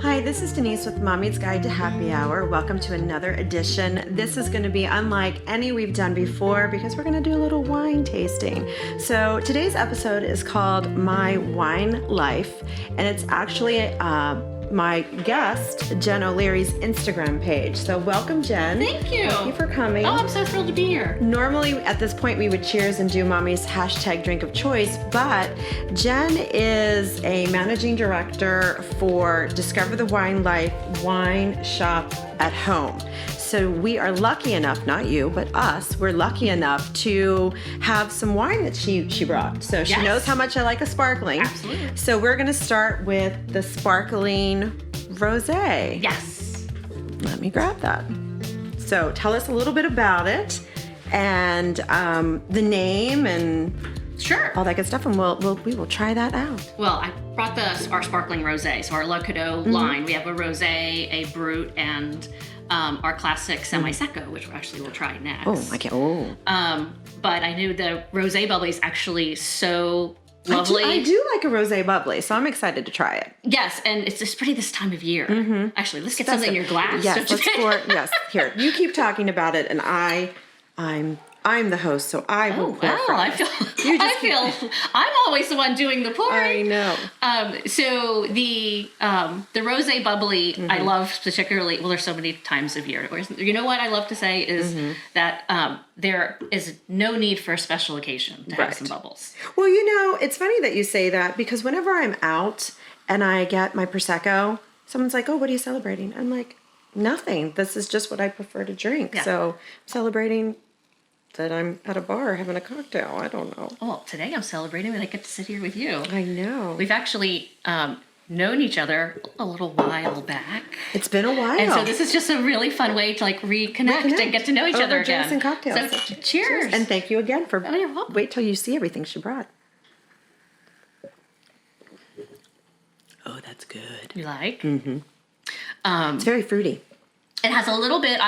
Hi, this is Denise with Mommy's Guide to Happy Hour. Welcome to another edition. This is going to be unlike any we've done before because we're going to do a little wine tasting. So today's episode is called My Wine Life, and it's actually my guest, Jen O'Leary's Instagram page. So welcome, Jen. Thank you. Thank you for coming. Oh, I'm so thrilled to be here. Normally, at this point, we would cheers and do Mommy's hashtag drink of choice, but Jen is a managing director for Discover the Wine Life Wine Shop at Home. So we are lucky enough, not you, but us, we're lucky enough to have some wine that she brought. So she knows how much I like a sparkling. Absolutely. So we're going to start with the sparkling rosé. Yes. Let me grab that. So tell us a little bit about it and the name and Sure. all that good stuff, and we will try that out. Well, I brought our sparkling rosé, so our La Cadeau line. We have a rosé, a brut, and our classic semi-secco, which we'll try next. Oh, I can't. Oh. But I knew the rosé bubbly is actually so lovely. I do like a rosé bubbly, so I'm excited to try it. Yes, and it's just pretty this time of year. Mm-hmm. Actually, let's get something in your glass. Yes, let's pour. Yes, here. You keep talking about it, and I'm the host, so I will pour first. I'm always the one doing the pouring. I know. So the rosé bubbly, I love particularly. Well, there's so many times of year. You know what I love to say is that there is no need for a special occasion to have some bubbles. Well, it's funny that you say that because whenever I'm out and I get my Prosecco, someone's like, "Oh, what are you celebrating?" I'm like, "Nothing. This is just what I prefer to drink." Yeah. So I'm celebrating that I'm at a bar having a cocktail. I don't know. Well, today I'm celebrating that I get to sit here with you. I know. We've actually known each other a little while back. It's been a while. And so this is just a really fun way to reconnect and get to know each other again. Drinks and cocktails. So cheers. And thank you again for you're welcome. Wait till you see everything she brought. Oh, that's good. You like? Mm-hmm. It's very fruity. It has a little bit.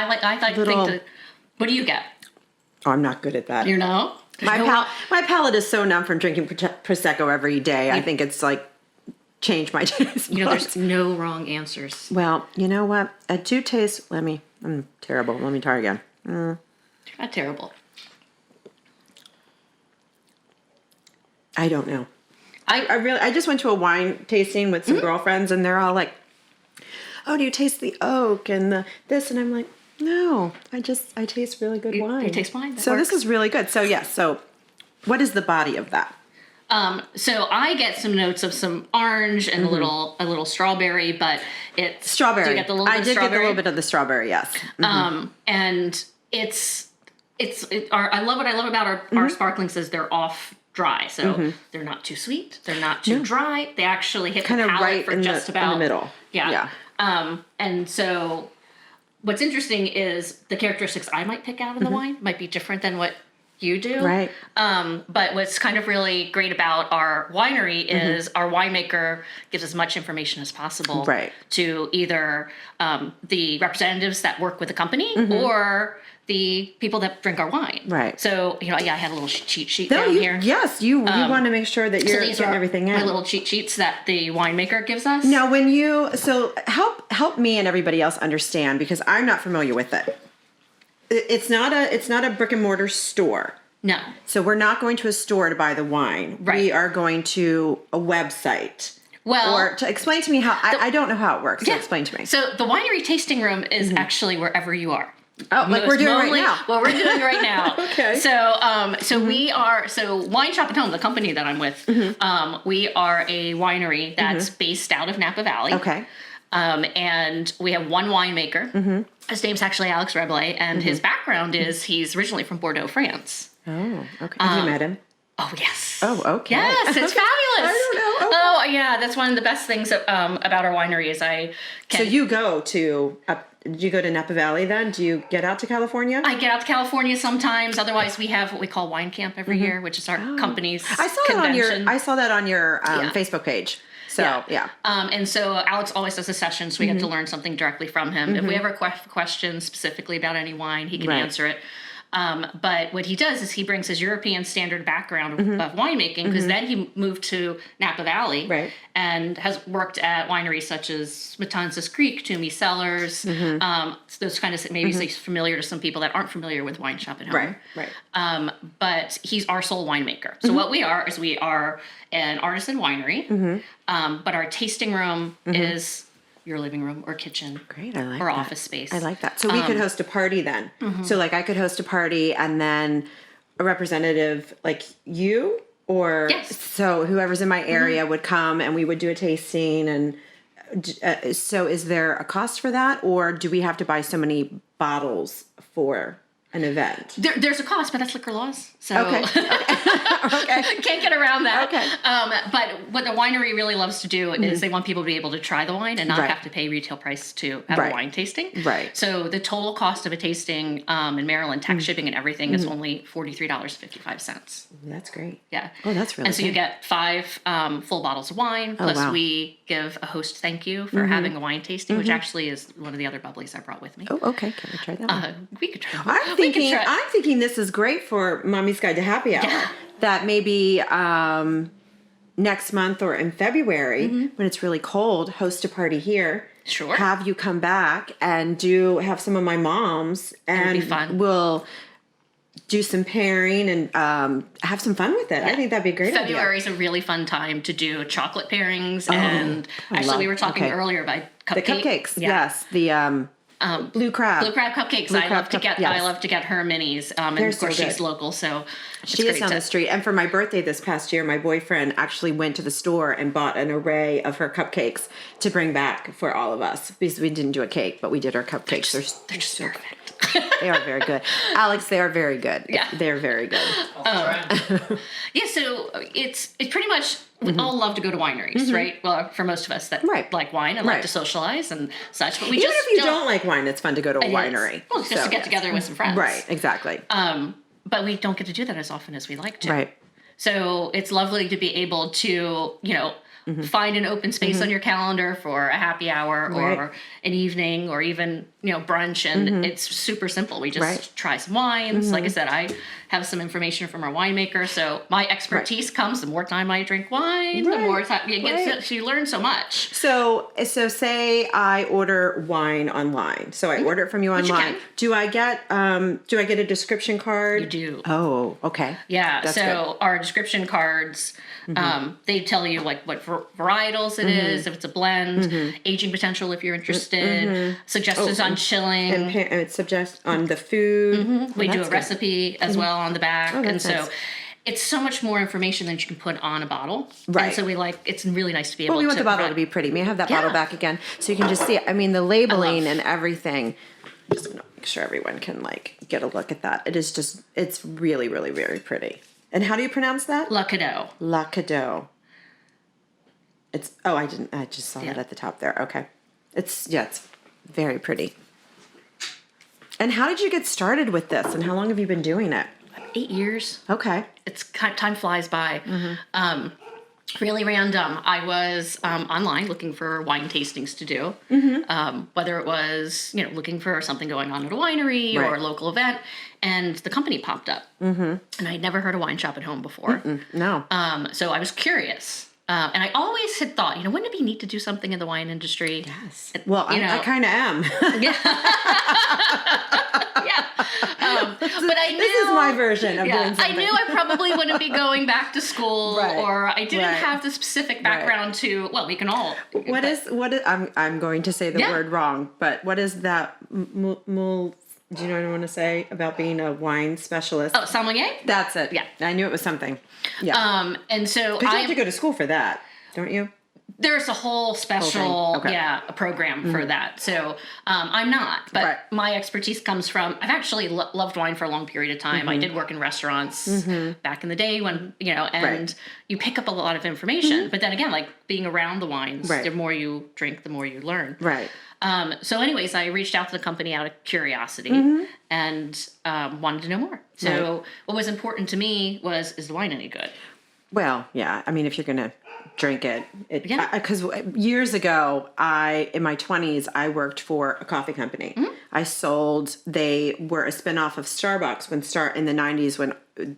What do you get? Oh, I'm not good at that. You know? My palate is so numb from drinking Prosecco every day. I think it's like changed my taste. There's no wrong answers. Well, you know what? I do taste. I'm terrible. Let me try again. You're not terrible. I don't know. I just went to a wine tasting with some girlfriends, and they're all like, "Oh, do you taste the oak and this?" And I'm like, "No, I taste really good wine." You taste wine. So this is really good. So yes. So, what is the body of that? So I get some notes of some orange and a little strawberry, but it's strawberry. Do you get the little bit I of did strawberry? get a little bit of the strawberry. Yes. And I love what I love about our sparklings is they're off dry, so they're not too sweet, they're not too dry. They actually hit kind the of palate right for in just about in the middle. Yeah. And so what's interesting is the characteristics I might pick out in the wine might be different than what you do. Right. But what's kind of really great about our winery is our winemaker gives as much information as possible to either the representatives that work with the company or the people that drink our wine. Right. So, I had a little cheat sheet down here. Yes, you want to make sure that you're getting everything in. My little cheat sheets that the winemaker gives us. Now, help me and everybody else understand because I'm not familiar with it. It's not a brick and mortar store. No. So we're not going to a store to buy the wine. Right. We are going to a website. Well, or to explain to me how I don't know how it works. So explain to me. So the winery tasting room is actually wherever you are. Oh, like we're doing right now. What we're doing right now. Okay. So we are Wine Shop at Home, the company that I'm with. We are a winery that's based out of Napa Valley. Okay. And we have one winemaker. His name's actually Alex Reblay, and his background is he's originally from Bordeaux, France. Oh, okay. Have you met him? Oh, yes. Oh, okay. Yes, it's fabulous. I don't know. Okay. Oh, yeah, that's one of the best things about our winery is So you go to... do you go to Napa Valley then? Do you get out to California? I get out to California sometimes. Otherwise, we have what we call Wine Camp every year, which is our company's convention. I saw that on your Facebook page. So, yeah. And so Alex always does a session, so we get to learn something directly from him. If we have a question specifically about any wine, he can answer it. But what he does is he brings his European standard background of winemaking, because then he moved to Napa Valley and has worked at wineries such as Matanzas Creek, Toomey Cellars, those kind of, maybe say familiar to some people that aren't familiar with Wine Shop at Home. But he's our sole winemaker. So what we are is we are an artisan winery, but our tasting room is your living room or kitchen. Great, I like or that. Office space. I like that. So we could host a party then. So like I could host a party and then a representative like you or so whoever's in my area would come and we would do a tasting. And so is there a cost for that, or do we have to buy so many bottles for an event? There's a cost, but that's liquor laws. So can't get around that. But what the winery really loves to do is they want people to be able to try the wine and not have to pay retail price to have a wine tasting. So the total cost of a tasting in Maryland, tax shipping and everything, is only $43.55. That's great. Yeah. Oh, that's really And so you get 5 full bottles of wine, plus we give a host thank you for having a wine tasting, which actually is one of the other bubblies I brought with me. Oh, okay. Can we try that one? We could try. I'm thinking this is great for Mommy's Guide to Happy Hour. That maybe next month or in February, when it's really cold, host a party here. Sure. Have you come back and have some of my moms, and be fun. We'll do some pairing and have some fun with it. I think that'd be a great. February is a really fun time to do chocolate pairings, and actually we were talking earlier about the cupcakes. Yes, the blue crab cupcakes. I love to get her minis, and of course she's local, so she is on the street. And for my birthday this past year, my boyfriend actually went to the store and bought an array of her cupcakes to bring back for all of us, because we didn't do a cake, but we did our cupcakes. They're just perfect. They are very good, Alex. They are very good. Yeah, they're very good. So it's pretty much. We all love to go to wineries, right? Well, for most of us that like wine and like to socialize and such. But we even if you don't like wine, it's fun to go to a winery. Well, just to get together with some friends. Right, exactly. But we don't get to do that as often as we like to. Right. So it's lovely to be able to, find an open space on your calendar for a happy hour or an evening or even, brunch. And it's super simple. We just try some wines. Like I said, I have some information from our winemaker. So my expertise comes the more time I drink wine, the more time you get you learn so much. So say I order wine online. So I order it from you online. Do I get a description card? You do. Oh, okay. Yeah. That's good. Our description cards, they tell you like what varietals it is, if it's a blend, aging potential if you're interested, suggestions on chilling, and it suggests on the food. We do a recipe as well on the back, and so. Nice. It's so much more information than you can put on a bottle. Right. And so it's really nice to be able to. Well, we want the bottle to be pretty. May I have that bottle back again so you can just see it? I mean, the labeling and everything. I'm just going to make sure everyone can get a look at that. It's really, really, very pretty. And how do you pronounce that? La Cadeau. La Cadeau. I just saw that at the top there. Okay. It's very pretty. And how did you get started with this? And how long have you been doing it? 8 years. Okay. Time flies by. Really random. I was online looking for wine tastings to do, whether it was looking for something going on at a winery or a local event, and the company popped up, and I'd never heard of Wine Shop at Home before. No. So I was curious. And I always had thought, wouldn't it be neat to do something in the wine industry? Yes. Well, I kind of am. But I knew this is my version of doing something. I knew I probably wouldn't be going back to school, or I didn't have the specific background to. Well, we can all. What is? I'm going to say the word wrong, but what is that? Do you know what I want to say about being a wine specialist? Oh, sommelier? That's it. Yeah. I knew it was something. Yeah. And so because you have to go to school for that, don't you? There's a whole special, a program for that. So I'm not, but my expertise comes from, I've actually loved wine for a long period of time. I did work in restaurants back in the day when, and you pick up a lot of information. But then again, like being around the wines, the more you drink, the more you learn. Right. So anyways, I reached out to the company out of curiosity and wanted to know more. So what was important to me was, is the wine any good? Well, yeah. I mean, if you're going to drink it. Yeah. Because years ago, in my 20s, I worked for a coffee company. They were a spinoff of Starbucks in the 90s when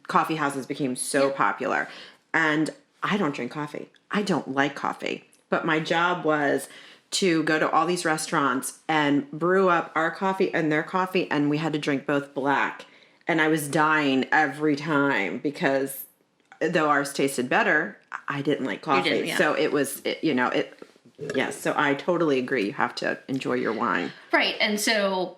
coffee houses became so popular. And I don't drink coffee. I don't like coffee. But my job was to go to all these restaurants and brew up our coffee and their coffee, and we had to drink both black. And I was dying every time because though ours tasted better, I didn't like coffee. You didn't, yeah. So yes, so I totally agree. You have to enjoy your wine. Right. And so,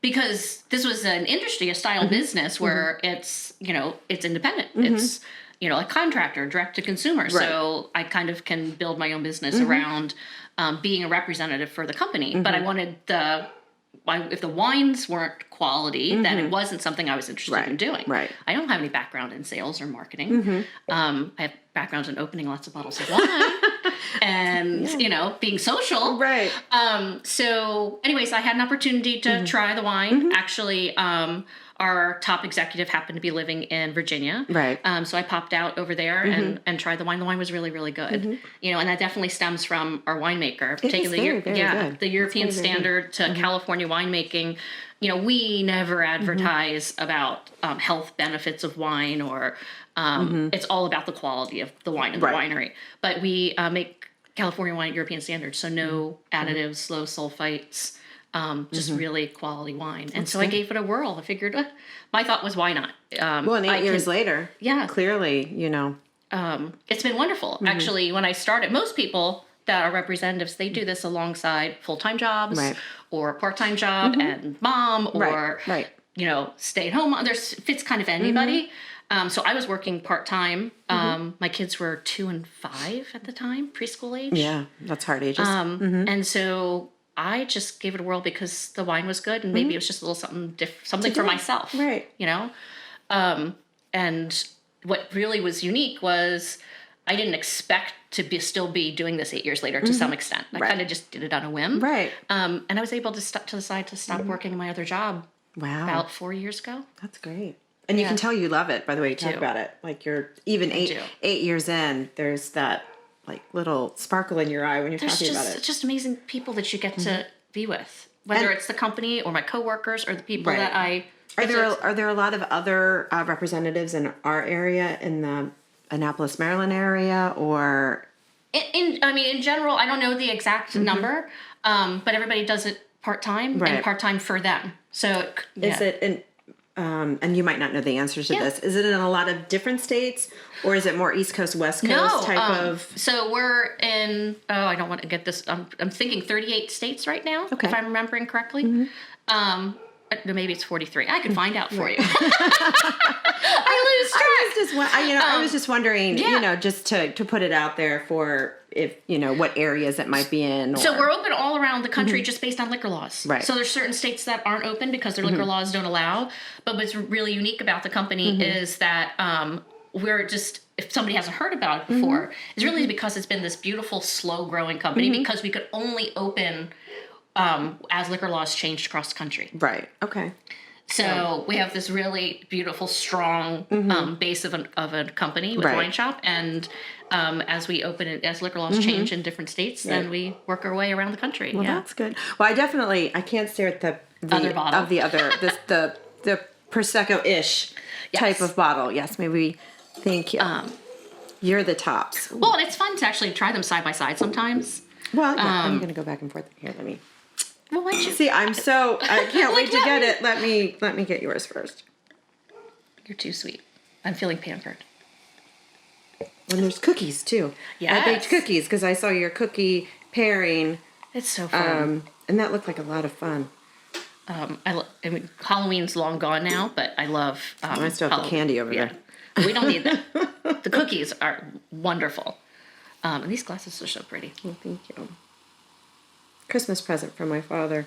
because this was an industry, a style business where it's independent. It's, a contractor, direct to consumer. Right. So I kind of can build my own business around being a representative for the company. But I wanted if the wines weren't quality, then it wasn't something I was interested in doing. Right. I don't have any background in sales or marketing. I have backgrounds in opening lots of bottles of wine and, being social. Right. So anyways, I had an opportunity to try the wine. Actually, our top executive happened to be living in Virginia. Right. So I popped out over there and tried the wine. The wine was really, really good. And that definitely stems from our winemaker. Very good. The European standard to California winemaking. We never advertise about health benefits of wine or it's all about the quality of the wine in the winery. But we make California wine European standard, so no additives, low sulfites. Just really quality wine. And so I gave it a whirl. I figured, my thought was, why not? And 8 years later, clearly, it's been wonderful. Actually, when I started, most people that are representatives, they do this alongside full-time jobs or part-time job and mom or, stay at home. Fits kind of anybody. So I was working part-time. My kids were 2 and 5 at the time, preschool age. Yeah, that's hard ages. And so I just gave it a whirl because the wine was good, and maybe it was just a little something for myself, right? And what really was unique was I didn't expect to still be doing this 8 years later to some extent. I kind of just did it on a whim, right? And I was able to decide to stop working in my other job. Wow, about 4 years ago. That's great. And you can tell you love it by the way you talk about it. Like you're even 8 years in. There's that little sparkle in your eye when you're talking about it. It's just amazing people that you get to be with, whether it's the company or my coworkers or the people that I. Are there a lot of other representatives in our area, in the Annapolis, Maryland area, or? In general, I don't know the exact number, but everybody does it part time and part time for them. So is it in? And you might not know the answers to this. Is it in a lot of different states, or is it more East Coast, West Coast type of? So we're in. Oh, I don't want to get this. I'm thinking 38 states right now, if I'm remembering correctly. Maybe it's 43. I could find out for you. I lose track. I was just wondering, just to put it out there for if what areas it might be in. So we're open all around the country just based on liquor laws. Right. So there's certain states that aren't open because their liquor laws don't allow. But what's really unique about the company is that we're just, if somebody hasn't heard about it before, it's really because it's been this beautiful, slow growing company because we could only open as liquor laws changed across the country. Right. Okay. So we have this really beautiful, strong base of a company with a wine shop, and as we open it, as liquor laws change in different states, then we work our way around the country. Well, that's good. Well, I can't stare at the other bottle of the other the Prosecco-ish type of bottle. Yes, maybe. Thank you. You're the tops. Well, and it's fun to actually try them side by side sometimes. Well, I'm going to go back and forth here. Let me. Well, why don't you? See, I can't wait to get it. Let me get yours first. You're too sweet. I'm feeling pampered. And there's cookies too. Yes. I baked cookies because I saw your cookie pairing. It's so fun. And that looked like a lot of fun. Halloween's long gone now, but I love. I still have the candy over there. We don't need that. The cookies are wonderful. And these glasses are so pretty. Well, thank you. Christmas present from my father.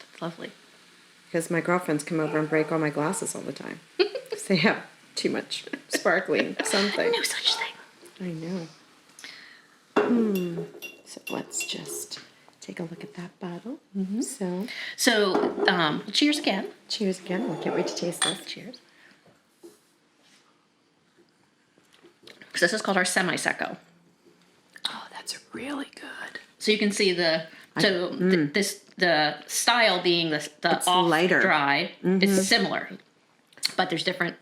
That's lovely. Because my girlfriends come over and break all my glasses all the time. Because they have too much sparkling something. No such thing. I know. So let's just take a look at that bottle. So cheers again. Cheers again. I can't wait to taste this. Cheers. So this is called our Prosecco. really good. So you can see the style being the off lighter. dry. It's similar, but there's different.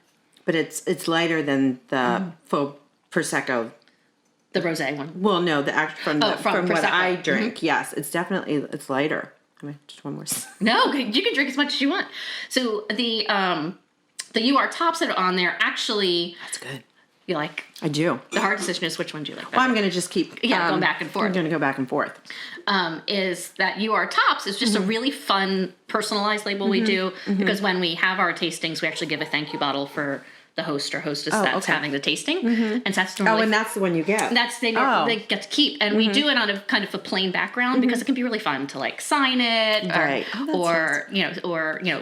But it's lighter than the faux Prosecco. The rosé one. Well, no, from what I drink. Yes, it's lighter. I mean, just one more. No, you can drink as much as you want. So the UR tops that are on there actually. That's good. You like? I do. The hard decision is which one do you like better? Well, I'm going to just keep going back and forth. I'm going to go back and forth. Is that UR Tops is just a really fun personalized label we do because when we have our tastings, we actually give a thank you bottle for the host or hostess that's having the tasting. And so that's normally... and that's the one you get. They get to keep. And we do it on a kind of a plain background because it can be really fun to like sign it or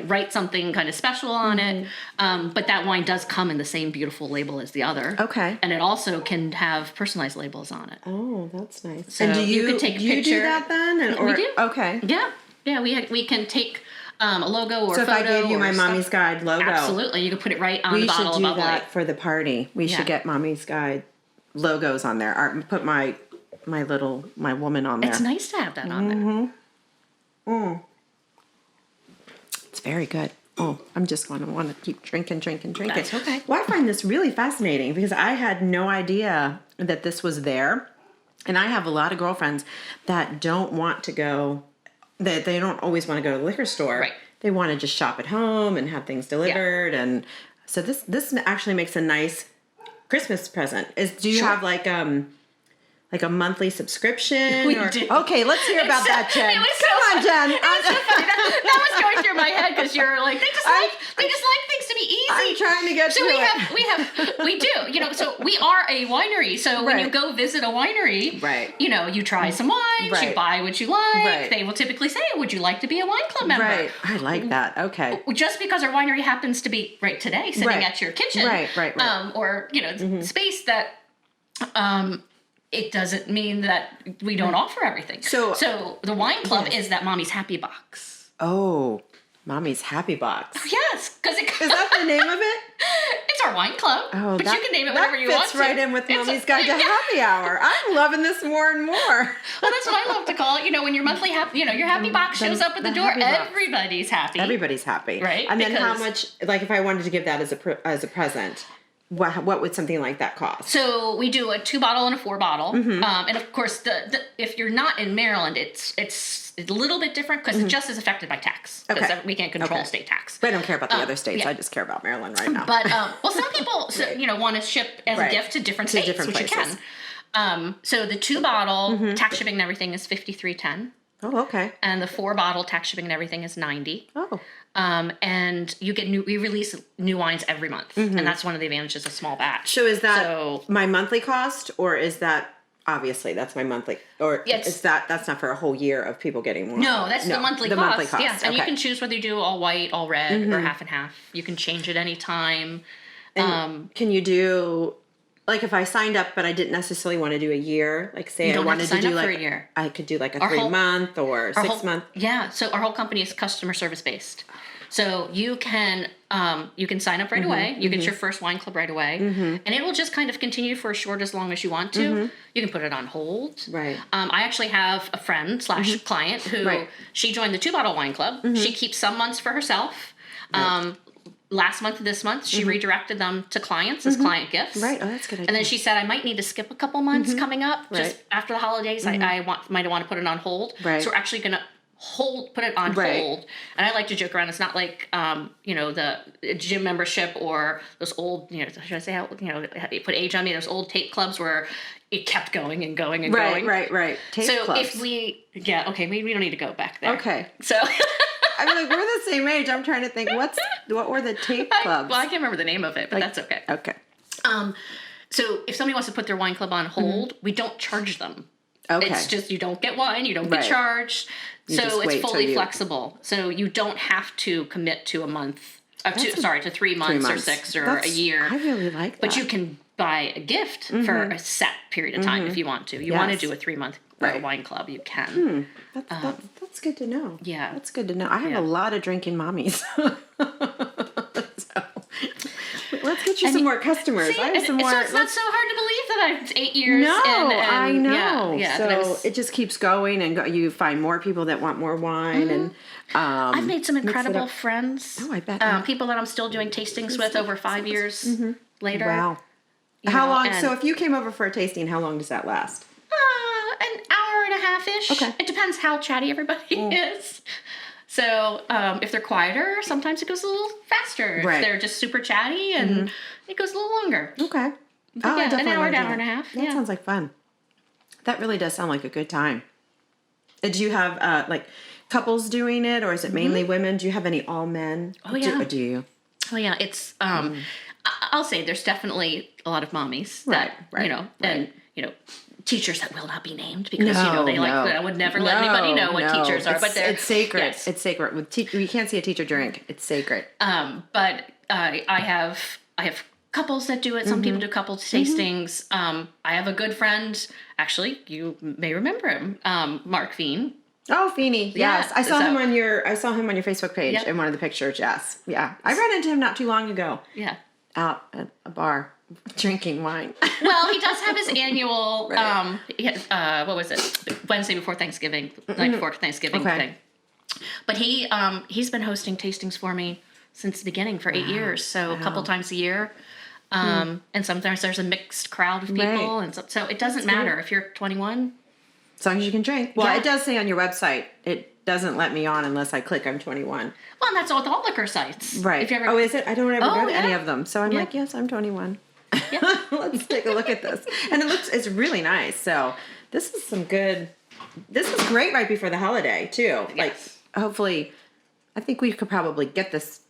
write something kind of special on it. But that wine does come in the same beautiful label as the other. Okay. And it also can have personalized labels on it. Oh, that's nice. So and you could take a picture. Do you do that then? We do. Okay. Yeah. Yeah, we can take a logo or so photo. So if I gave you my Mommy's Guide logo. Absolutely. You can put it right on the bottle. We should do that for the party. We should get Mommy's Guide logos on there. Or put my woman on there. It's nice to have that on there. It's very good. Oh, I'm just going to want to keep drinking. That's okay. Well, I find this really fascinating because I had no idea that this was there. And I have a lot of girlfriends that don't want to go... that they don't always want to go to the liquor store. Right. They want to just shop at home and have things delivered. Yeah. And so this actually makes a nice Christmas present. Do you have like a monthly subscription? We do. Okay, let's hear about that, Jen. Come on, Jen. It was so funny. That was going through my head because you're like, they just like things to be easy. I'm trying to get to it. We do. So we are a winery. So when you go visit a winery, you try some wines, you buy what you like. Right. They will typically say, would you like to be a wine club member? Right. I like that. Okay. Just because our winery happens to be right today, sitting at your kitchen. Right. Or, space that, it doesn't mean that we don't offer everything. So the wine club is that Mommy's Happy Box. Oh, Mommy's Happy Box. Yes, because is that the name of it? It's our wine club. Oh, but you can name it whatever you want to. That fits right in with Mommy's Guide to Happy Hour. I'm loving this more and more. Well, that's what I love to call it. When your monthly your happy box shows up at the door, everybody's happy. Everybody's happy, right? And then how much? Like if I wanted to give that as a present. What would something like that cost? So we do a 2-bottle and a 4-bottle, and of course, if you're not in Maryland, it's a little bit different because it just is affected by tax. Because we can't control state tax. But I don't care about the other states. I just care about Maryland right now. But some people want to ship as a gift to different states, which you can. So the 2-bottle tax shipping and everything is $53.10. Oh, okay. And the 4-bottle tax shipping and everything is $90. Oh. And you get we release new wines every month, and that's one of the advantages of small batch. So is that my monthly cost, or is that obviously that's my monthly, or that's not for a whole year of people getting more? No, that's the monthly cost. Monthly cost. Yeah, and you can choose whether you do all white, all red, or half and half. You can change it anytime. And can you do? Like if I signed up, but I didn't necessarily want to do a year, like say I wanted to do like a year. I could do like a 3-month or 6-month. Yeah. So our whole company is customer service based. So you can sign up right away. You get your first wine club right away, and it will just kind of continue for as long as you want to. You can put it on hold. Right. I actually have a friend / client who she joined the 2-bottle wine club. She keeps some months for herself. Right. Last month, this month, she redirected them to clients as client gifts. Right. Oh, that's a good idea. And then she said, I might need to skip a couple months coming up. Just after the holidays, I might want to put it on hold. Right. So we're actually going to put it on hold. And I like to joke around. It's not like, the gym membership or those old, should I say how, you put age on me, those old tape clubs where it kept going and going and going. Right. Tape clubs. If we don't need to go back there. Okay. So... I mean, like, we're the same age. I'm trying to think, what were the tape clubs? I can't remember the name of it, but that's okay. Okay. So if somebody wants to put their wine club on hold, we don't charge them. Okay. It's just you don't get wine, you don't get charged. So it's fully flexible. So you don't have to commit to a month, to 3 months or 6 or a year. I really like that. But you can buy a gift for a set period of time if you want to. You want to do a 3-month wine club, you can. That's good to know. Yeah. That's good to know. I have a lot of drinking mommies. So let's get you some more customers. I have some more. So it's not so hard to believe that it's 8 years. No, I know. Yeah. So it just keeps going, and you find more people that want more wine, and I've made some incredible friends. Oh, I bet. People that I'm still doing tastings with over 5 years later. Wow. How long? So if you came over for a tasting, how long does that last? An hour and a half-ish. Okay. It depends how chatty everybody is. So if they're quieter, sometimes it goes a little faster. Right. If they're just super chatty, and it goes a little longer. Okay. But yeah, an hour and a half. That sounds like fun. That really does sound like a good time. Do you have like couples doing it, or is it mainly women? Do you have any all men? Oh yeah. Do you? Oh yeah. It's I'll say there's definitely a lot of mommies that and teachers that will not be named because I would never let anybody know what teachers are, but it's sacred. Yes. It's sacred. With you can't see a teacher drink. It's sacred. But I have couples that do it. Some people do couples tastings. I have a good friend. Actually, you may remember him, Mark Feen. Oh, Feeney. Yes. I saw him on your Facebook page in one of the pictures. Yes. Yeah. I ran into him not too long ago. Yeah. Out at a bar drinking wine. Well, he does have his annual what was it? Wednesday before Thanksgiving, night before Thanksgiving thing. But he's been hosting tastings for me since the beginning for 8 years. So a couple times a year. And sometimes there's a mixed crowd of people, and so it doesn't matter if you're 21. As long as you can drink. Well, it does say on your website, it doesn't let me on unless I click I'm 21. Well, and that's all with all liquor sites. Right. If you ever... Oh, is it? I don't ever go to any of them. So I'm like, yes, I'm 21. Yeah. Let's take a look at this. And it's really nice. So this is great right before the holiday too. Yes. Like hopefully, I think we could probably get this.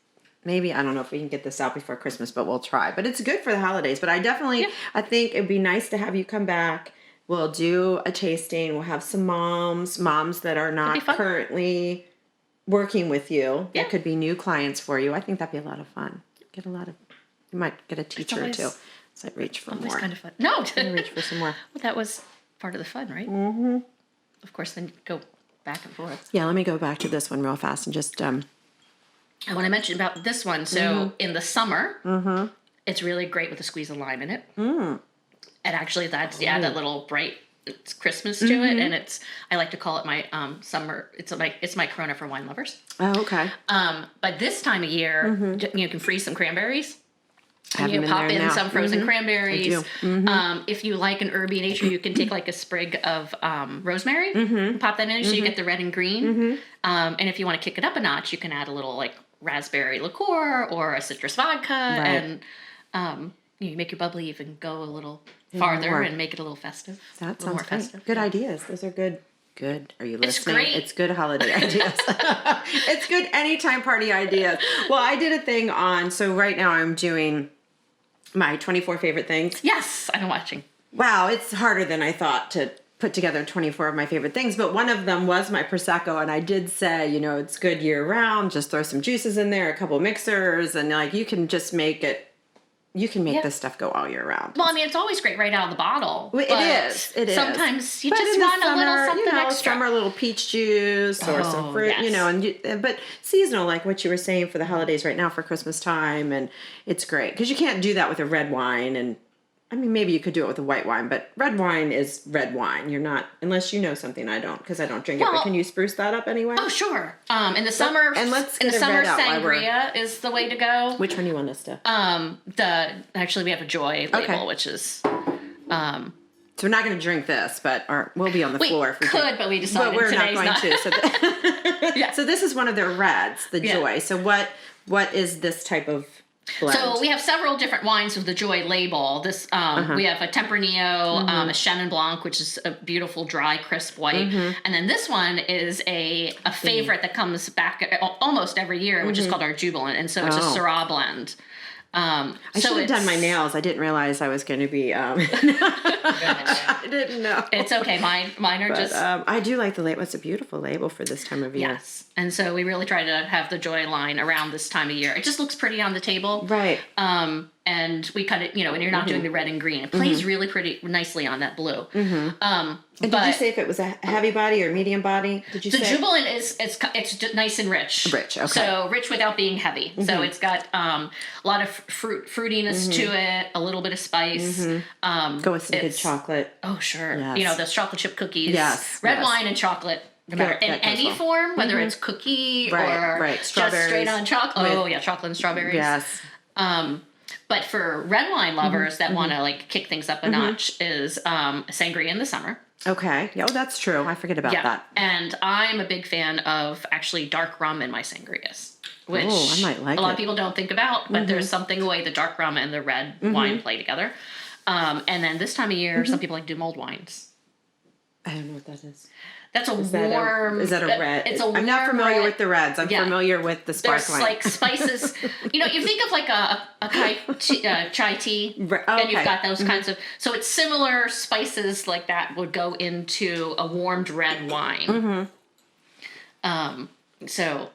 Maybe, I don't know if we can get this out before Christmas, but we'll try. But it's good for the holidays. But I think it'd be nice to have you come back. We'll do a tasting. We'll have some moms that are not currently working with you. Yeah. That could be new clients for you. I think that'd be a lot of fun. You might get a teacher or two. So I reach for more. It's kind of fun. No. Reach for some more. Well, that was part of the fun, right? Mm-hmm. Of course, then go back and forth. Yeah, let me go back to this one real fast and just... I want to mention about this one. So in the summer, it's really great with a squeeze of lime in it. Mm. And actually that's, that little bright Christmas to it. And I like to call it my summer, it's my Corona for wine lovers. Oh, okay. But this time of year, you can freeze some cranberries. And you pop in some frozen cranberries. If you like an herby nature, you can take like a sprig of rosemary, pop that in so you get the red and green. And if you want to kick it up a notch, you can add a little like raspberry liqueur or a citrus vodka, and you make your bubbly even go a little farther and make it a little festive. That sounds more festive. Good ideas. Those are good. Good. Are you listening? It's great. It's good holiday ideas. It's good anytime party ideas. Well, I did a thing so right now I'm doing my 24 favorite things. Yes, I've been watching. Wow, it's harder than I thought to put together 24 of my favorite things, but one of them was my Prosecco, and I did say, it's good year round, just throw some juices in there, a couple mixers, and like you can just make it, you can make this stuff go all year round. Well, I mean, it's always great right out of the bottle. It is. Sometimes you just want a little something extra. Summer, a little peach juice or some fruit, but seasonal, like what you were saying for the holidays right now for Christmas time, and it's great because you can't do that with a red wine, and I mean, maybe you could do it with a white wine, but red wine is red wine. You're not, unless you know something I don't, because I don't drink it. But can you spruce that up anyway? Oh, sure. In the summer, sangria is the way to go. Which one do you want us to? Actually, we have a Joy label, which is. So we're not going to drink this, but we'll be on the floor if we could. But we decided but we're not going to. So, so this is one of their reds, the Joy. So what is this type of blend? So we have several different wines with the Joy label. This we have a Tempranillo, a Chenin Blanc, which is a beautiful, dry, crisp white, and then this one is a favorite that comes back almost every year, which is called our Jubilant, and so it's a Syrah blend. I should have done my nails. I didn't realize I was going to be. I didn't know. It's okay. Mine are just. I do like the label. It's a beautiful label for this time of year. Yes, and so we really try to have the Joy line around this time of year. It just looks pretty on the table, right? and we kind of, and you're not doing the red and green. It plays really pretty nicely on that blue. And did you say if it was a heavy body or medium body? Did you say? The Jubilant it's nice and rich. Rich, okay. So rich without being heavy. So it's got a lot of fruitiness to it, a little bit of spice. Go with some good chocolate. Oh, sure. Yes. Those chocolate chip cookies. Yes. Red wine and chocolate. No matter in any form, whether it's cookie or just straight on chocolate. Oh, yeah, chocolate and strawberries. Yes. But for red wine lovers that want to like kick things up a notch is sangria in the summer. Okay. Yeah, that's true. I forget about that. And I'm a big fan of actually dark rum in my sangrias, which I might like a lot of people don't think about, but there's something the way the dark rum and the red wine play together. And then this time of year, some people like to do mulled wines. I don't know what that is. That's warm. Is that a red? It's a warm I'm not familiar red. with the reds. I'm familiar with the sparkling. There's like spices. You think of like a chai tea, and you've got those kinds of. So it's similar spices like that would go into a warmed red wine. So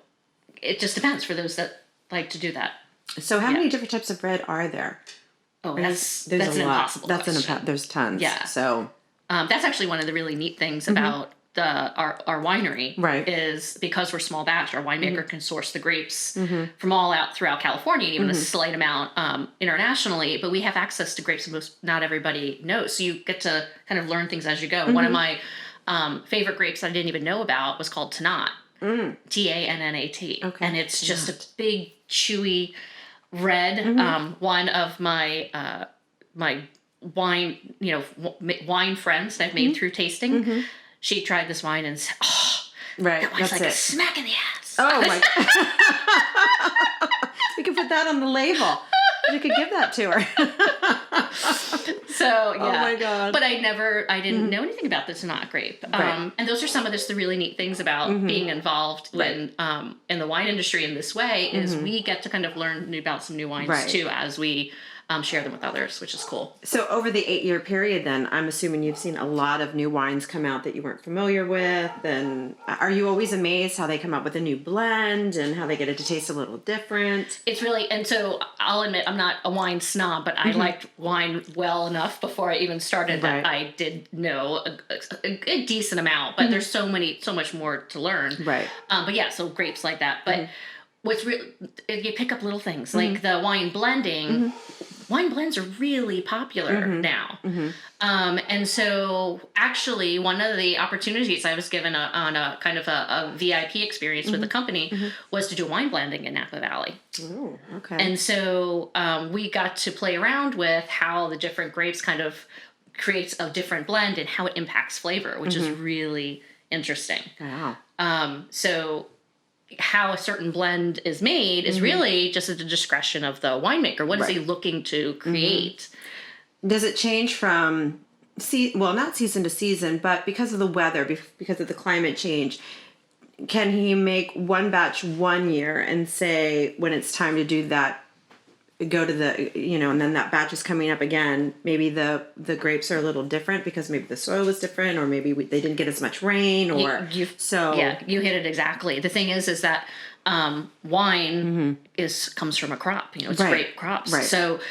it just depends for those that like to do that. So how many different types of red are there? Oh, that's an an impossible question. There's tons. Yeah. So that's actually one of the really neat things about our winery, right? Is because we're small batch, our winemaker can source the grapes from all out throughout California, and even a slight amount internationally. But we have access to grapes not everybody knows, so you get to kind of learn things as you go. One of my favorite grapes I didn't even know about was called Tannat, Tannat, and it's just a big chewy red. One of my my wine wine friends that I've made through tasting. She tried this wine and said, "Oh, that wine's like a smack in the ass." Oh my! We could put that on the label. You could give that to her. So yeah. Oh my god! But I didn't know anything about the Tannat grape. And those are some of the really neat things about being involved in the wine industry in this way is we get to kind of learn about some new wines too as we share them with others, which is cool. So over the 8-year period then, I'm assuming you've seen a lot of new wines come out that you weren't familiar with. And are you always amazed how they come up with a new blend and how they get it to taste a little different? It's really, and so I'll admit I'm not a wine snob, but I liked wine well enough before I even started that I did know a decent amount, but there's so much more to learn. Right. But yeah, so grapes like that. But what's real, you pick up little things like the wine blending. Wine blends are really popular now. And so actually one of the opportunities I was given on a kind of a VIP experience with the company was to do wine blending in Napa Valley. Oh, okay. And so we got to play around with how the different grapes kind of creates a different blend and how it impacts flavor, which is really interesting. Wow. So how a certain blend is made is really just at the discretion of the winemaker. What is he looking to create? Does it change from, not season to season, but because of the weather, because of the climate change, can he make one batch one year and say when it's time to do that, go to the, and then that batch is coming up again, maybe the grapes are a little different because maybe the soil was different or maybe they didn't get as much rain or you hit it exactly. The thing is that wine comes from a crop, it's grape crops. Right. So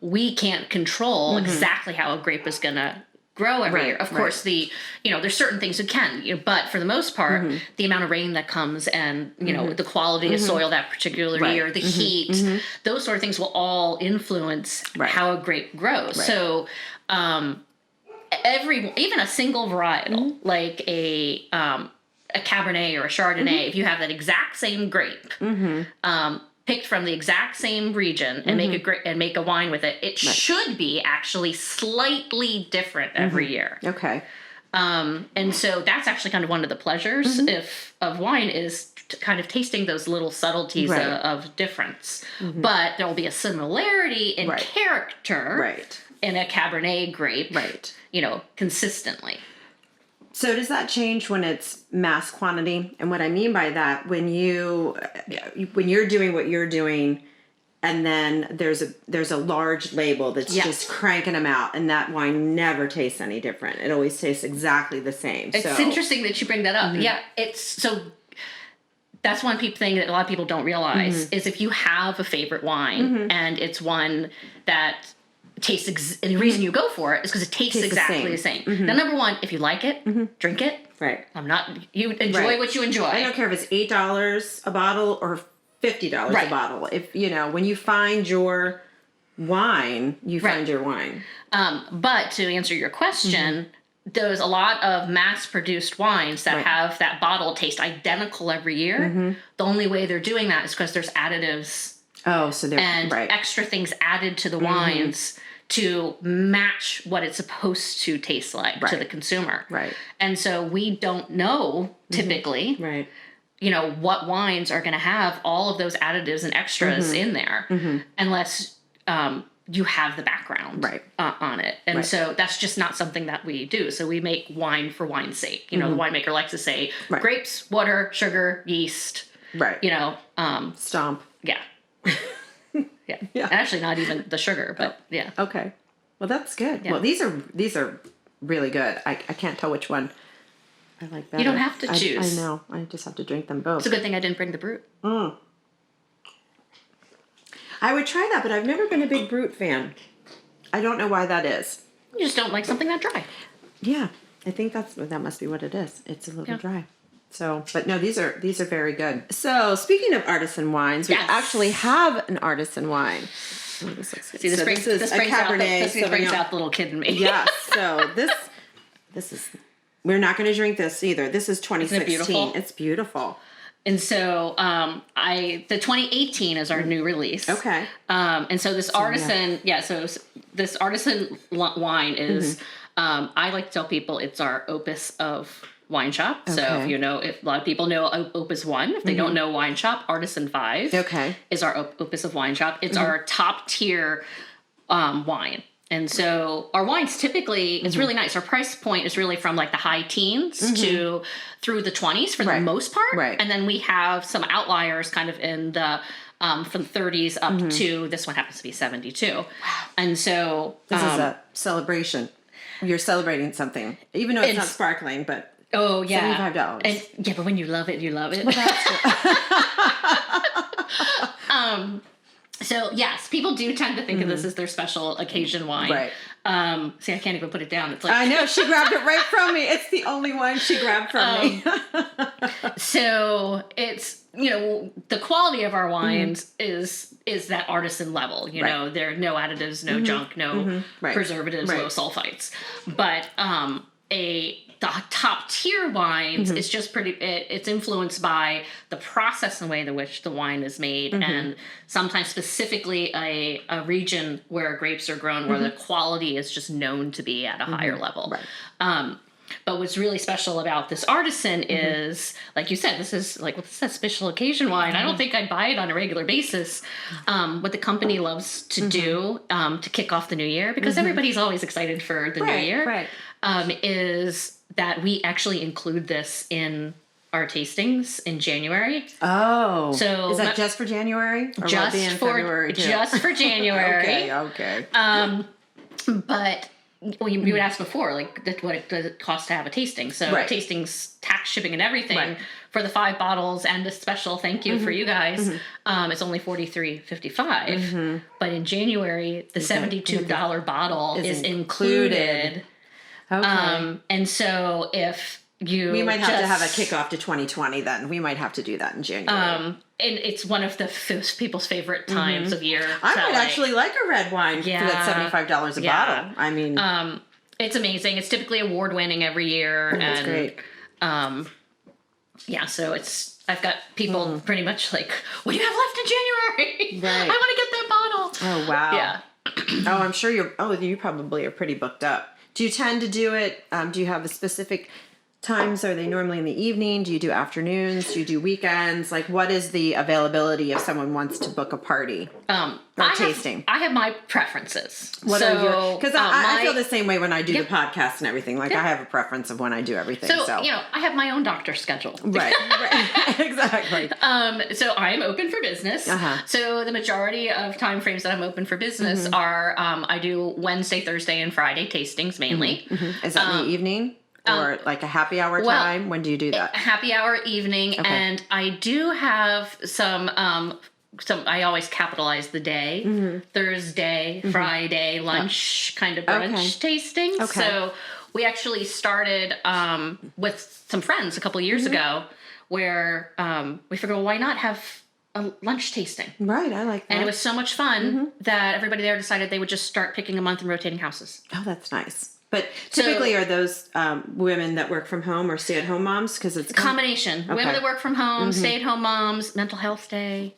we can't control exactly how a grape is going to grow every year. Of course, there's certain things you can, but for the most part, the amount of rain that comes and, the quality of soil that particular year, the heat, those sort of things will all influence how a grape grows. Right. So, even a single varietal, like a Cabernet or a Chardonnay, if you have that exact same grape, picked from the exact same region and make a wine with it, it should be actually slightly different every year. Okay. And so that's actually kind of one of the pleasures of wine is kind of tasting those little subtleties of difference. But there will be a similarity in character in a Cabernet grape, consistently. So does that change when it's mass quantity? And what I mean by that, when you're doing what you're doing, and then there's a large label that's just cranking them out, and that wine never tastes any different. It always tastes exactly the same. It's interesting that you bring that up. Yeah, it's so that's one thing that a lot of people don't realize is if you have a favorite wine and it's one that tastes, and the reason you go for it is because it tastes exactly the same. Now, number one, if you like it, drink it. Right. You enjoy what you enjoy. I don't care if it's $8 a bottle or $50 a bottle. If, when you find your wine, you find your wine. But to answer your question, there's a lot of mass-produced wines that have that bottle taste identical every year. The only way they're doing that is because there's additives. Oh, so they're extra things added to the wines to match what it's supposed to taste like to the consumer. Right. And so we don't know typically. Right. What wines are going to have all of those additives and extras in there, unless you have the background on it. And so that's just not something that we do. So we make wine for wine's sake. The winemaker likes to say grapes, water, sugar, yeast. Right. Stomp. Yeah. Yeah. Actually, not even the sugar, but yeah. Okay. Well, that's good. Yeah. Well, these are really good. I can't tell which one I like better. You don't have to choose. I know. I just have to drink them both. It's a good thing I didn't bring the Brut. I would try that, but I've never been a big Brut fan. I don't know why that is. You just don't like something that dry. Yeah. I think that must be what it is. It's a little dry. So, but no, these are very good. So, speaking of artisan wines, we actually have an artisan wine. Oh, this looks good. See, this brings out the little kid in me. Yeah. So this is. We're not going to drink this either. This is 2016. Isn't it beautiful? It's beautiful. And so, the 2018 is our new release. Okay. And so this artisan, so this artisan wine is. I like to tell people it's our opus of Wine Shop. Okay. So if a lot of people know Opus 1, if they don't know Wine Shop, Artisan 5 is our Opus of Wine Shop. It's our top tier wine. And so our wines typically, it's really nice. Our price point is really from like the high teens to through the 20s for the most part. Right. And then we have some outliers kind of in the from 30s up to, this one happens to be 72. Wow. And so this is a celebration. You're celebrating something, even though it's not sparkling, but oh yeah, $75. And but when you love it, you love it. So yes, people do tend to think of this as their special occasion wine. Right. See, I can't even put it down. It's like I know she grabbed it right from me. It's the only wine she grabbed from me. So it's the quality of our wines is that artisan level. There are no additives, no junk, no preservatives, no sulfites. But the top tier wines is just it's influenced by the process and way in which the wine is made, and sometimes specifically a region where grapes are grown where the quality is just known to be at a higher level. Right. But what's really special about this artisan is, like you said, this is like, what's that special occasion wine? I don't think I'd buy it on a regular basis. What the company loves to do to kick off the new year, because everybody's always excited for the new year, is that we actually include this in our tastings in January. Oh. So is that just for January? Or just for February too? Just for January. Okay. But you would ask before, like, what does it cost to have a tasting? So tastings, tax, shipping, and everything for the 5 bottles and a special thank you for you guys. It's only $43.55. But in January, the $72 bottle is included. Okay. And so if we might have to have a kickoff to 2020 then. We might have to do that in January. And it's one of the people's favorite times of year. I might actually like a red wine for that $75 a bottle. I mean, it's amazing. It's typically award winning every year. That's great. So I've got people pretty much like, what do you have left in January? Right. I want to get that bottle. Oh, wow. Yeah. I'm sure you probably are pretty booked up. Do you tend to do it? Do you have a specific times? Are they normally in the evening? Do you do afternoons? Do you do weekends? Like, what is the availability if someone wants to book a party or tasting? I have my preferences. What are your? Because I feel the same way when I do the podcast and everything. Like, I have a preference of when I do everything. So I have my own doctor's schedule. Right. Exactly. So I'm open for business. So the majority of time frames that I'm open for business are I do Wednesday, Thursday, and Friday tastings mainly. Is that in the evening? or like a happy hour time? When do you do that? Happy hour evening. Okay. And I do have some, I always capitalize the day, Thursday, Friday, lunch kind of brunch tasting. Okay. So we actually started with some friends a couple of years ago where we figured, well, why not have a lunch tasting? Right, I like that. And it was so much fun that everybody there decided they would just start picking a month and rotating houses. Oh, that's nice. But typically are those women that work from home or stay-at-home moms? Because it's a combination. Okay. Women that work from home, stay-at-home moms, mental health day.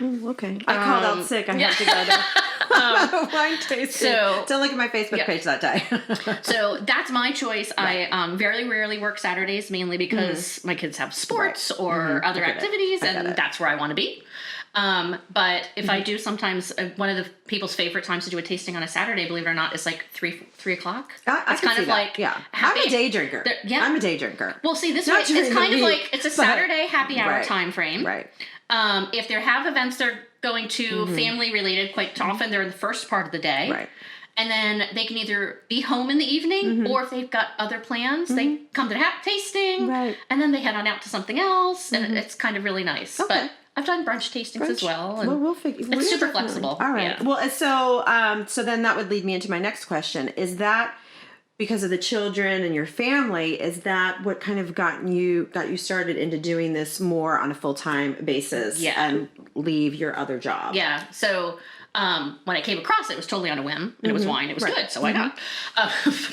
Oh, okay. I called out sick. I have to go to wine tasting. So don't look at my Facebook page that day. So that's my choice. Right. I very rarely work Saturdays, mainly because my kids have sports or other activities, and that's where I want to be. But if I do sometimes, one of the people's favorite times to do a tasting on a Saturday, believe it or not, is like 3 o'clock. It's kind of like, I'm a day drinker. I'm a day drinker. Well, see, this way, it's kind of like, it's a Saturday happy hour time frame. Right. If there have events they're going to family related, quite often they're in the first part of the day. Right. And then they can either be home in the evening or if they've got other plans, they come to the tasting and then they head on out to something else. And it's kind of really nice. Okay. But I've done brunch tastings as well. And we'll figure it's super flexible. All right. Yeah. Well, so then that would lead me into my next question. Is that because of the children and your family, is that what kind of got you started into doing this more on a full-time basis and leave your other job? Yeah. So when I came across it, it was totally on a whim, and it was wine. It was good, so why not?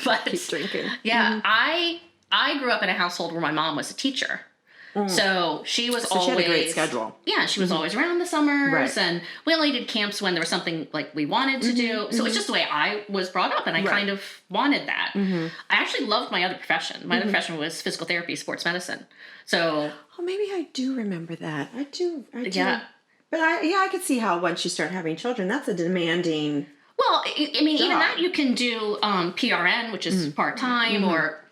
But keep drinking. Yeah. I grew up in a household where my mom was a teacher. So she was always... she had a great schedule. Yeah, she was always around the summers, and we only did camps when there was something like we wanted to do. So it's just the way I was brought up, and I kind of wanted that. I actually loved my other profession. My other profession was physical therapy, sports medicine. So... oh, maybe I do remember that. I do. Yeah. But I could see how once you start having children, that's a demanding... well, I mean, job. Even that you can do PRN, which is part-time, or...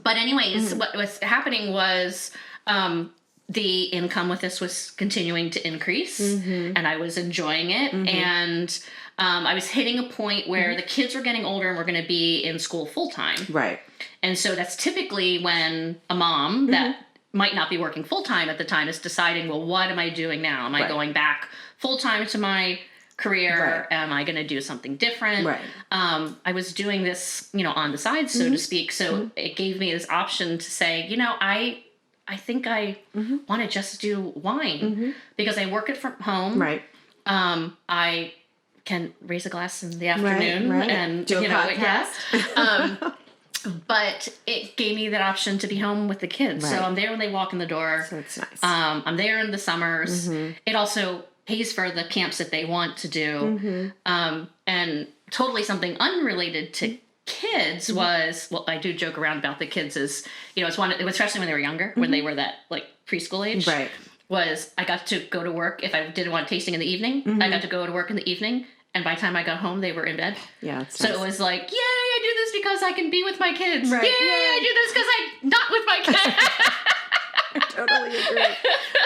but anyways, what was happening was the income with this was continuing to increase, and I was enjoying it, and I was hitting a point where the kids were getting older and were going to be in school full-time. Right. And so that's typically when a mom that might not be working full-time at the time is deciding, well, what am I doing now? Am I going back full-time to my career? Am I going to do something different? Right. I was doing this, on the side, so to speak. So it gave me this option to say, I think I want to just do wine because I work it from home. Right. I can raise a glass in the afternoon and do a podcast. But it gave me that option to be home with the kids. Right. So I'm there when they walk in the door. So it's nice. I'm there in the summers. It also pays for the camps that they want to do. And totally something unrelated to kids was, well, I do joke around about the kids is, it's one, especially when they were younger, when they were that like preschool age, was I got to go to work. If I didn't want tasting in the evening, I got to go to work in the evening. And by the time I got home, they were in bed. Yeah. So nice. It was like, yay, I do this because I can be with my kids. Right. Yay, I do this because I'm not with my kids.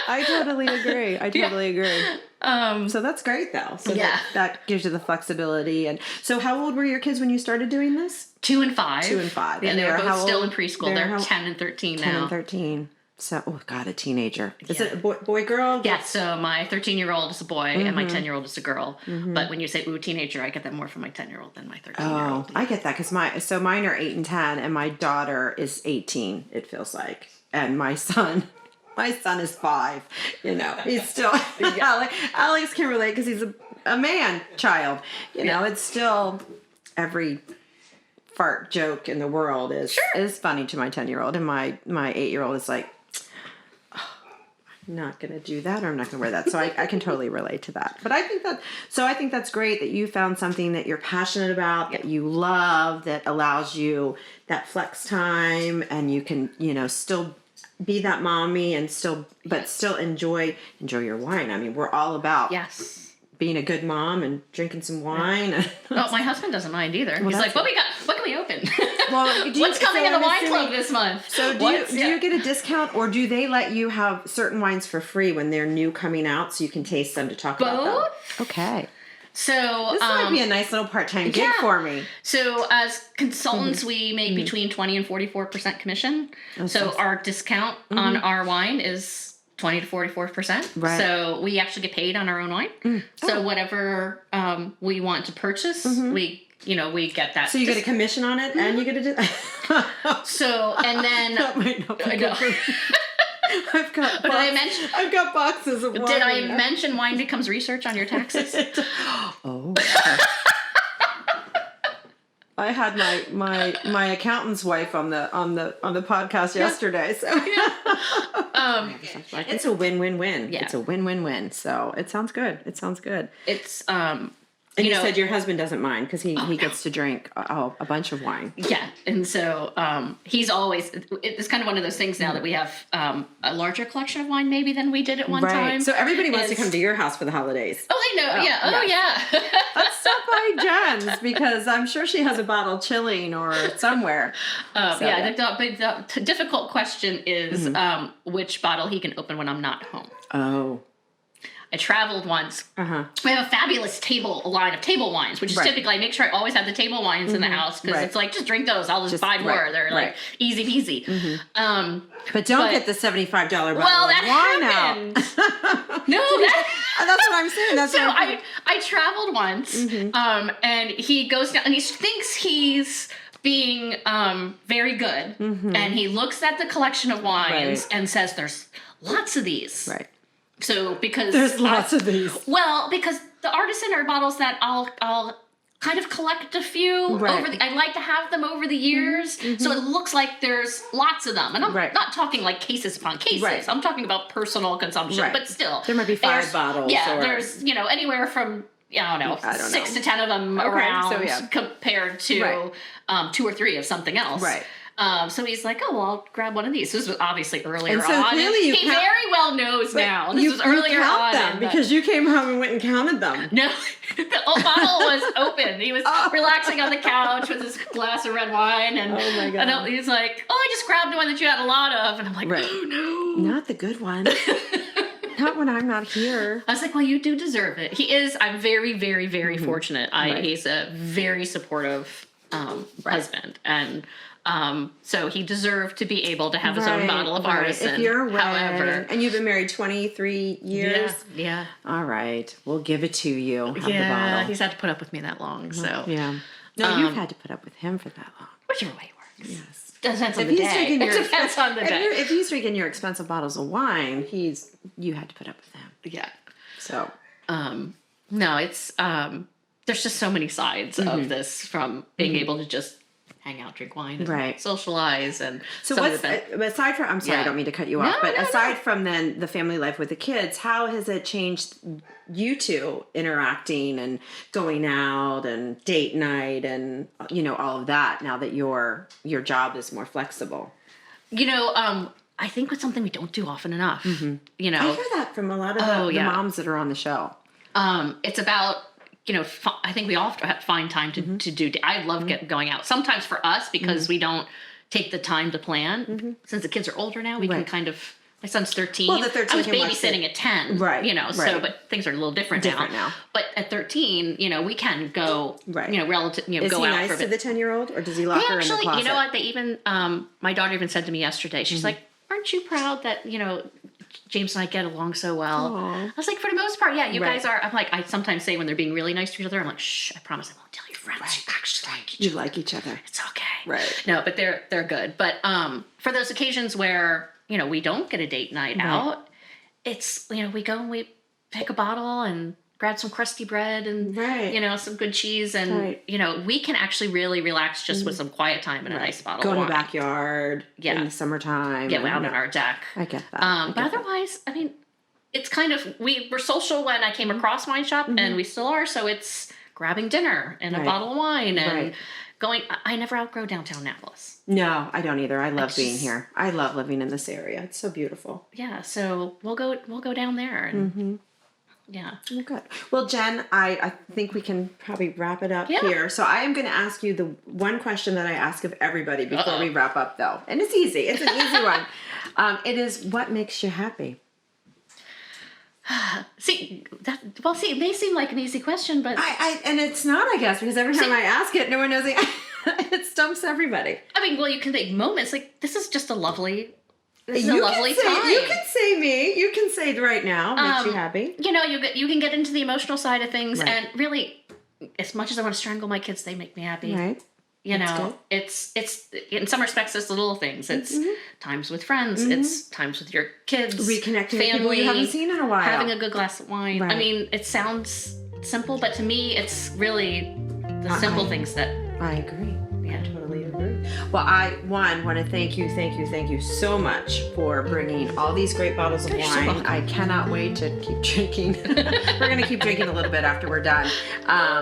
I totally agree. So that's great, though. So that gives you the flexibility. And so how old were your kids when you started doing this? 2 and 5. 2 and 5. And they're both still in preschool. They're 10 and 13 now. 10 and 13. So, oh God, a teenager. Is it a boy, girl? Yeah, so my 13-year-old is a boy and my 10-year-old is a girl. But when you say, ooh, teenager, I get that more from my 10-year-old than my 13-year-old. Oh, I get that because mine are 8 and 10 and my daughter is 18, it feels like. And my son is 5, he's still, Alex can relate because he's a man child, it's still every fart joke in the world is funny to my 10-year-old and my 8-year-old is like, I'm not going to do that or I'm not going to wear that. So I can totally relate to that. But I think that's great that you found something that you're passionate about, that you love, that allows you that flex time and you can, still be that mommy and still enjoy your wine. I mean, we're all about being a good mom and drinking some wine. Well, my husband doesn't mind either. Well, he's like, what can we open? Well, what's coming in the wine club this month? So do you get a discount or do they let you have certain wines for free when they're new coming out so you can taste them to talk about them? Okay. So this might be a nice little part-time gig for me. So as consultants, we make between 20 and 44% commission. So our discount on our wine is 20 to 44%. Right. So we actually get paid on our own wine. So whatever we want to purchase, we get that. So you get a commission on it, and you get a. So and then that might not be good for me. I've got boxes of wine. Did I mention wine becomes research on your taxes? Oh. I had my accountant's wife on the podcast yesterday. So it's a win-win-win. Yeah. It's a win-win-win. So it sounds good. It's And you said your husband doesn't mind because he gets to drink a bunch of wine. Yeah, and so he's always. It's kind of one of those things now that we have a larger collection of wine maybe than we did at one time. So everybody wants to come to your house for the holidays. Oh, I know. Yeah. Let's stop by Jen's because I'm sure she has a bottle chilling or somewhere. The difficult question is which bottle he can open when I'm not home. Oh. I traveled once. We have a fabulous line of table wines, which is typically, I make sure I always have the table wines in the house because it's like, just drink those. I'll just buy more. They're like easy peasy. But don't get the $75 bottle of wine happened. out. No, that's what I'm saying. So I traveled once, and he goes down and he thinks he's being very good, and he looks at the collection of wines and says, "There's lots of these." Right. So because there's lots of these. Well, because the artisan are bottles that I'll kind of collect a few over I like to have them over the years, so it looks like there's lots of them. And I'm not talking like cases upon cases. I'm talking about personal consumption, but still. There might be 5 bottles. Yeah, there's anywhere from I don't know 6 to 10 of them around compared to 2 or 3 of something else. Right. So he's like, oh, well, I'll grab one of these. This was obviously earlier so on. Clearly He very well knows now. This was earlier on. Them because you came home and went and counted them. No, the bottle was open. He was relaxing on the couch with his glass of red wine. And, oh, my God. And he's like, oh, I just grabbed one that you had a lot of. And I'm like, oh, no. Not the good one. Not when I'm not here. I was like, well, you do deserve it. He is. I'm very, very, very fortunate. He's a very supportive husband. And so he deserved to be able to have his own bottle of Artisan. If you're away, however, and you've been married 23 years. Yeah. All right, we'll give it to you. Have the bottle. He's had to put up with me that long. So no, you've had to put up with him for that long. Whichever way works. Yes. Depends on the day. It depends on the day. If he's drinking your expensive bottles of wine, you had to put up with him. Yeah. So, no, it's there's just so many sides of this, from being able to just hang out, drink wine, and socialize, and so aside from, I'm sorry, I don't mean to cut you off, but aside from then the family life with the kids, how has it changed you two interacting and going out and date night and all of that now that your job is more flexible? I think it's something we don't do often enough. I hear that from a lot of the moms that are on the show. It's about, I think we all have to find time to do. I love going out. Sometimes for us, because we don't take the time to plan. Since the kids are older now, we can kind of. My son's 13. Well, the 13 I was babysitting at 10. Right. So, but things are a little different now. But at 13, we can go. Relative. Is go he out nice for a bit. to the 10year-old, or does he lock her in the closet? You know what? They even. My daughter even said to me yesterday. She's like, "Aren't you proud that James and I get along so well?" Aww. I was like, for the most part, yeah, you guys are. I'm like, I sometimes say when they're being really nice to each other, I'm like, shh, I promise I won't tell your friends. You actually like each other. It's okay. Right. No, but they're good. But for those occasions where, we don't get a date night out, it's, we go and we pick a bottle and grab some crusty bread and, some good cheese. And, we can actually really relax just with some quiet time and a nice bottle go of in wine. the backyard in the summertime. Get out on our deck. I get that. But otherwise, I mean, it's kind of, we were social when I came across Wine Shop, and we still are. So it's grabbing dinner and a bottle of wine and going. I never outgrow downtown Annapolis. No, I don't either. I love being here. I love living in this area. It's so beautiful. Yeah, so we'll go down there and yeah. Oh, good. Well, Jen, I think we can probably wrap it up here. So I am going to ask you the one question that I ask of everybody before we wrap up, though, and it's easy. It's an easy one. It is, what makes you happy? See, it may seem like an easy question, but and it's not, I guess, because every time I ask it, no one knows it stumps everybody. I mean, well, you can take moments like this is just a lovely. This is you a lovely can say, time. You can say me. You can say right now makes you happy. You know, you can get into the emotional side of things, Right. and really, as much as I want to strangle my kids, they make me happy. Right. You know, it's in some respects it's the little things. It's times with friends. It's times with your kids, Reconnecting family, with people you haven't seen in a while, having a good glass of wine. Right. I mean, it sounds simple, but to me, it's really the simple things that. I agree. Yeah. I totally agree. Well, I want to thank you so much for bringing all these great bottles of wine. I cannot wait to keep drinking. We're going to keep drinking a little bit after we're done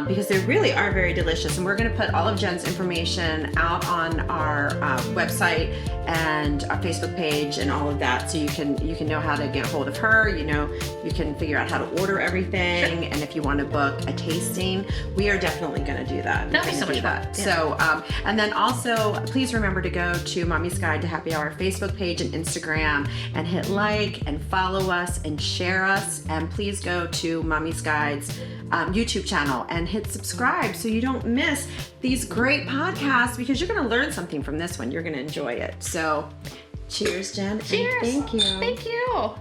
because they really are very delicious. And we're going to put all of Jen's information out on our website and our Facebook page and all of that, so you can know how to get a hold of her. You know, you can figure out how to order everything, and if you want to book a tasting, we are definitely going to do that. That'd be so much fun. Yeah. So, and then also, please remember to go to Mommy's Guide to Happy Hour Facebook page and Instagram and hit like and follow us and share us. And please go to Mommy's Guide's YouTube channel and hit subscribe so you don't miss these great podcasts, because you're going to learn something from this one. You're going to enjoy it. So, cheers, Jen. Cheers. And thank you. Thank you.